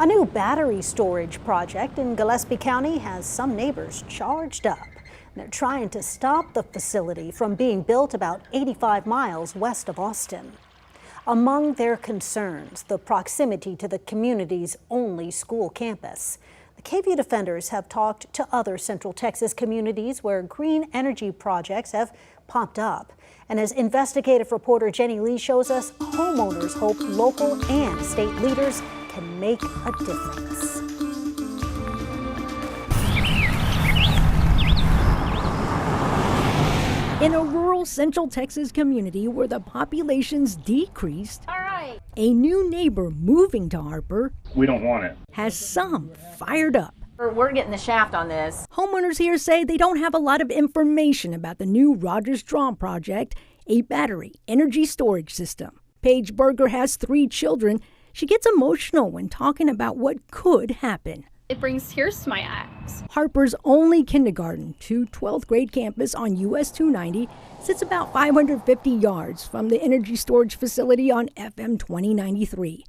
A new battery storage project in Gillespie County has some neighbors charged up. They're trying to stop the facility from being built about 85 miles west of Austin. Among their concerns, the proximity to the community's only school campus. The KVUE Defenders have talked to other Central Texas communities where green energy projects have popped up. And as investigative reporter Jenny Lee shows us, homeowners hope local and state leaders can make a difference. In a rural Central Texas community where the population's decreased, a new neighbor moving to Harper, we don't want it, has some fired up. We're getting the shaft on this. Homeowners here say they don't have a lot of information about the new Rogers Draw project, a battery energy storage system. Paige Berger has 3 children. She gets emotional when talking about what could happen. It brings tears to my eyes. Harper's only kindergarten to 12th grade campus on US 290 sits about 550 yards from the energy storage facility on FM 2093.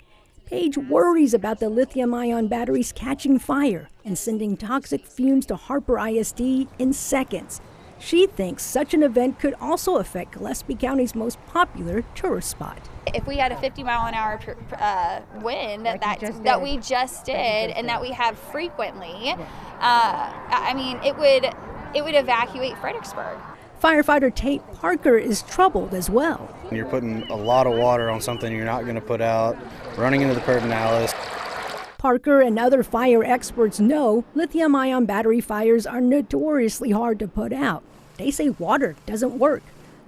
Paige worries about the lithium-ion batteries catching fire and sending toxic fumes to Harper ISD in seconds. She thinks such an event could also affect Gillespie County's most popular tourist spot. If we had a 50-mile-an-hour wind that we just did and that we have frequently, I mean, it would evacuate Fredericksburg. Firefighter Tate Parker is troubled as well. You're putting a lot of water on something you're not going to put out, running into the pedernales. Parker and other fire experts know lithium-ion battery fires are notoriously hard to put out. They say water doesn't work.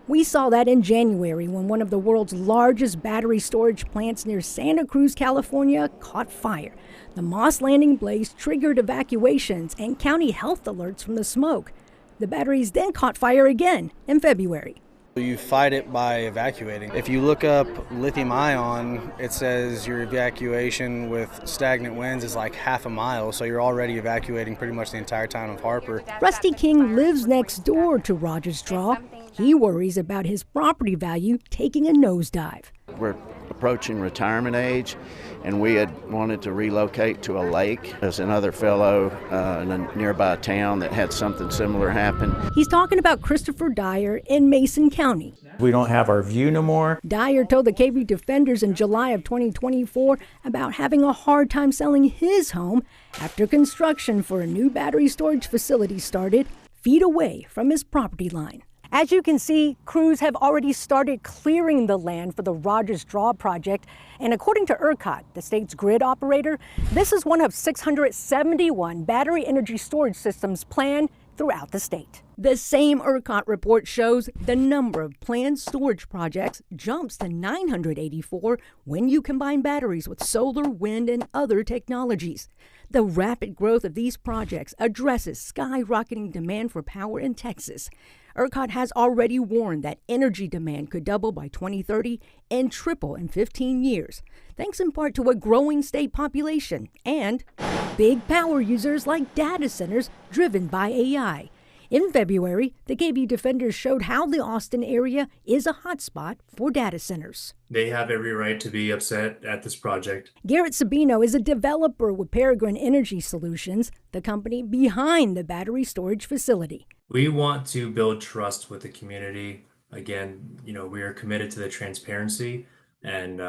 We saw that in January when one of the world's largest battery storage plants near Santa Cruz, California, caught fire. The Moss Landing blaze triggered evacuations and county health alerts from the smoke. The batteries then caught fire again in February. You fight it by evacuating. If you look up lithium ion, it says your evacuation with stagnant winds is like half a mile, so you're already evacuating pretty much the entire town of Harper. Rusty King lives next door to Rogers Draw. He worries about his property value taking a nosedive. We're approaching retirement age, and we had wanted to relocate to a lake. There's another fellow in a nearby town that had something similar happen. He's talking about Christopher Dyer in Mason County. We don't have our view no more. Dyer told the KVUE Defenders in July of 2024 about having a hard time selling his home after construction for a new battery storage facility started feet away from his property line. As you can see, crews have already started clearing the land for the Rogers Draw project. And according to ERCOT, the state's grid operator, this is one of 671 battery energy storage systems planned throughout the state. The same ERCOT report shows the number of planned storage projects jumps to 984 when you combine batteries with solar, wind, and other technologies. The rapid growth of these projects addresses skyrocketing demand for power in Texas. ERCOT has already warned that energy demand could double by 2030 and triple in 15 years, thanks in part to a growing state population and big power users like data centers driven by AI. In February, the KVUE Defenders showed how the Austin area is a hotspot for data centers. They have every right to be upset at this project. Garrett Sabino is a developer with Peregrine Energy Solutions, the company behind the battery storage facility. We want to build trust with the community. Again, we are committed to the transparency and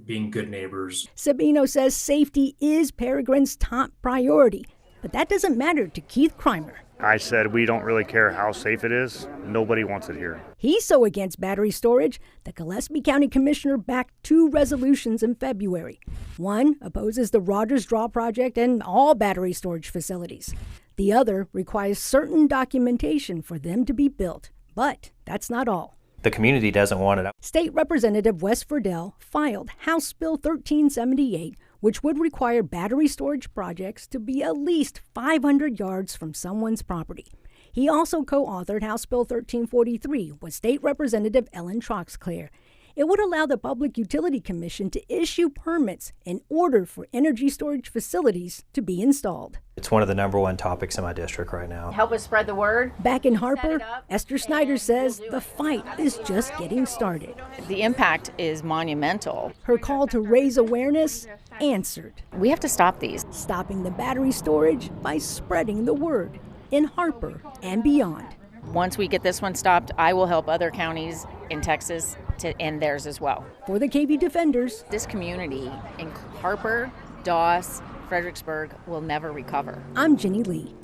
being good neighbors. Sabino says safety is Peregrine's top priority, but that doesn't matter to Keith Crimer. I said we don't really care how safe it is. Nobody wants it here. He's so against battery storage, the Gillespie County Commissioner backed 2 resolutions in February. One opposes the Rogers Draw project and all battery storage facilities. The other requires certain documentation for them to be built. But that's not all. The community doesn't want it. State Representative Wes Ferdell filed House Bill 1378, which would require battery storage projects to be at least 500 yards from someone's property. He also co-authored House Bill 1343 with State Representative Ellen Troxclair. It would allow the Public Utility Commission to issue permits in order for energy storage facilities to be installed. It's one of the #1 topics in my district right now. Help us spread the word. Back in Harper, Esther Snyder says the fight is just getting started. The impact is monumental. Her call to raise awareness answered. We have to stop these. Stopping the battery storage by spreading the word in Harper and beyond. Once we get this one stopped, I will help other counties in Texas to end theirs as well. For the KVUE Defenders, This community in Harper, Doss, Fredericksburg will never recover. I'm Jenny Lee.